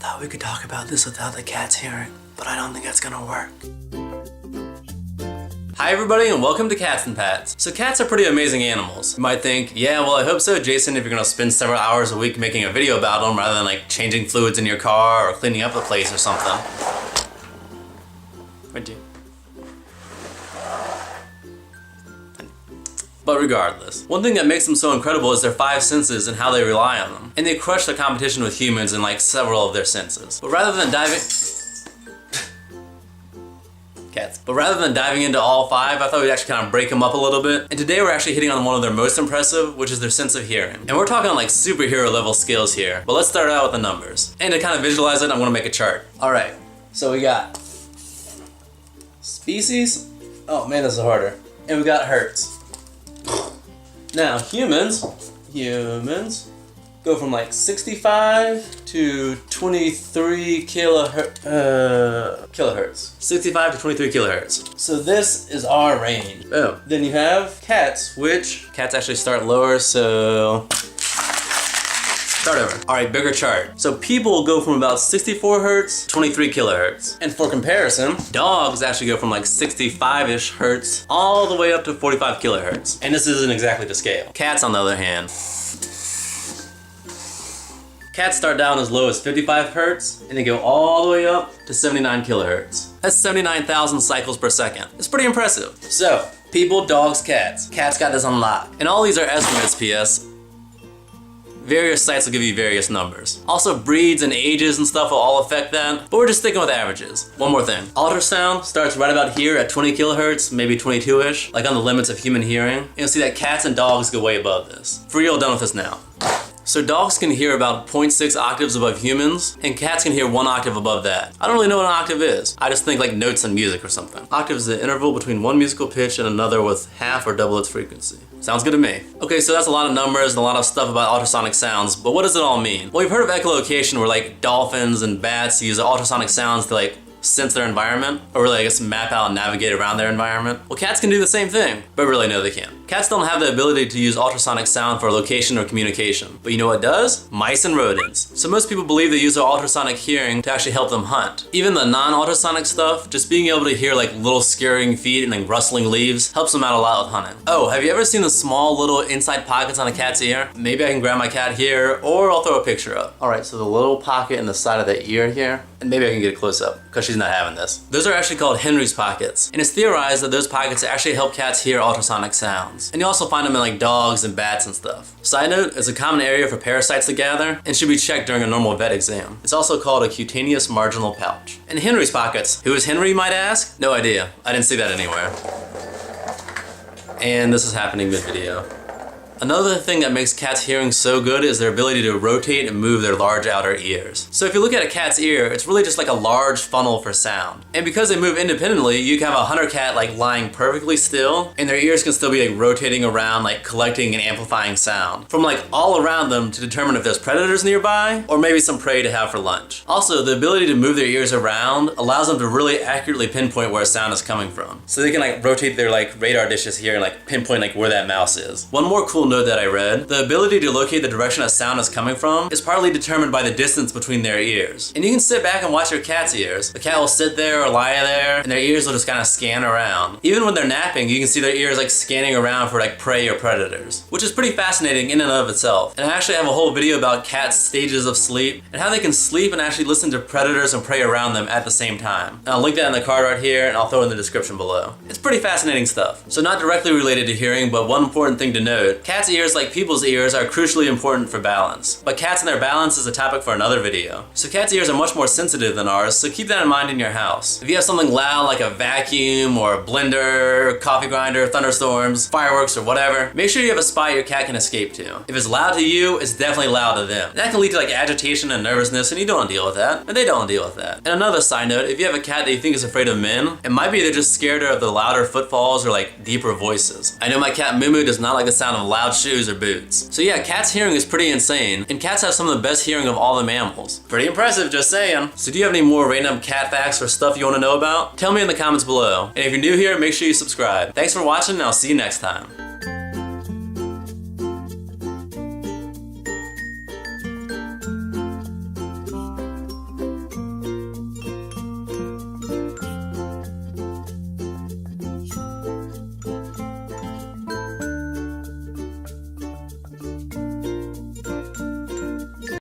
thought we could talk about this without the cat's hearing, but I don't think that's gonna work. Hi everybody and welcome to Cats and Pats. So cats are pretty amazing animals. You might think, yeah, well I hope so, Jason, if you're gonna spend several hours a week making a video about them rather than like changing fluids in your car or cleaning up the place or something. Would you? But regardless, one thing that makes them so incredible is their 5 senses and how they rely on them. And they crush the competition with humans in like several of their senses. But rather than diving into all 5, I thought we'd actually kind of break them up a little bit. And today we're actually hitting on one of their most impressive, which is their sense of hearing. And we're talking like superhero level skills here. But let's start out with the numbers. And to kind of visualize it, I'm gonna make a chart. Alright, so we got species. Oh man, this is harder. And we got hertz. Now, humans go from like 65 to 23 kilohertz. 65 to 23 kilohertz. So this is our range. Boom. Then you have cats, which cats actually start lower, so start over. All right, bigger chart. So people go from about 64 hertz to 23 kilohertz. And for comparison, dogs actually go from like 65-ish hertz all the way up to 45 kilohertz. And this isn't exactly to scale. Cats, on the other hand, cats start down as low as 55 hertz and they go all the way up to 79 kilohertz. That's 79,000 cycles per second. It's pretty impressive. So, people, dogs, cats. Cats got this on lock. And all these are estimates, P.S. Various sites will give you various numbers. Also, breeds and ages and stuff will all affect that, but we're just sticking with averages. One more thing. Ultrasound starts right about here at 20 kilohertz, maybe 22-ish, like on the limits of human hearing. And you'll see that cats and dogs go way above this. For real, done with this now. So dogs can hear about 0.6 octaves above humans, and cats can hear 1 octave above that. I don't really know what an octave is. I just think like notes in music or something. Octave is the interval between one musical pitch and another with half or double its frequency. Sounds good to me. Okay, so that's a lot of numbers and a lot of stuff about ultrasonic sounds, but what does it all mean? Well, you've heard of echolocation where like dolphins and bats use ultrasonic sounds to like sense their environment, or really I guess map out and navigate around their environment. Well, cats can do the same thing, but really no they can't. Cats don't have the ability to use ultrasonic sound for location or communication. But you know what does? Mice and rodents. So most people believe they use their ultrasonic hearing to actually help them hunt. Even the non-ultrasonic stuff, just being able to hear like little scurrying feet and like rustling leaves helps them out a lot with hunting. Oh, have you ever seen the small little inside pockets on a cat's ear? Maybe I can grab my cat here, or I'll throw a picture up. All right, so the little pocket in the side of the ear here, and maybe I can get a close up because she's not having this. Those are actually called Henry's pockets. And it's theorized that those pockets actually help cats hear ultrasonic sounds. And you also find them in like dogs and bats and stuff. Side note, it's a common area for parasites to gather and should be checked during a normal vet exam. It's also called a cutaneous marginal pouch. And Henry's pockets, who is Henry, you might ask? No idea, I didn't see that anywhere. And this is happening mid-video. Another thing that makes cats' hearing so good is their ability to rotate and move their large outer ears. So if you look at a cat's ear, it's really just like a large funnel for sound. And because they move independently, you can have a hunter cat like lying perfectly still, and their ears can still be like rotating around, like collecting and amplifying sound from like all around them to determine if there's predators nearby or maybe some prey to have for lunch. Also, the ability to move their ears around allows them to really accurately pinpoint where a sound is coming from. So they can like rotate their like radar dishes here and like pinpoint like where that mouse is. One more cool note that I read, the ability to locate the direction a sound is coming from is partly determined by the distance between their ears. And you can sit back and watch your cat's ears. The cat will sit there or lie there and their ears will just kind of scan around. Even when they're napping, you can see their ears like scanning around for like prey or predators, which is pretty fascinating in and of itself. And I actually have a whole video about cats' stages of sleep and how they can sleep and actually listen to predators and prey around them at the same time. And I'll link that in the card right here and I'll throw it in the description below. It's pretty fascinating stuff. So not directly related to hearing, but one important thing to note, cats' ears like people's ears are crucially important for balance. But cats and their balance is a topic for another video. So cats' ears are much more sensitive than ours, so keep that in mind in your house. If you have something loud like a vacuum or a blender, coffee grinder, thunderstorms, fireworks or whatever, make sure you have a spot your cat can escape to. If it's loud to you, it's definitely loud to them. That can lead to like agitation and nervousness and you don't deal with that, and they don't deal with that. And another side note, if you have a cat that you think is afraid of men, it might be they're just scared of the louder footfalls or like deeper voices. I know my cat Moo Moo does not like the sound of loud shoes or boots. So yeah, cats' hearing is pretty insane, and cats have some of the best hearing of all the mammals. Pretty impressive, just saying. So do you have any more random cat facts or stuff you want to know about? Tell me in the comments below. And if you're new here, make sure you subscribe. Thanks for watching, and I'll see you next time.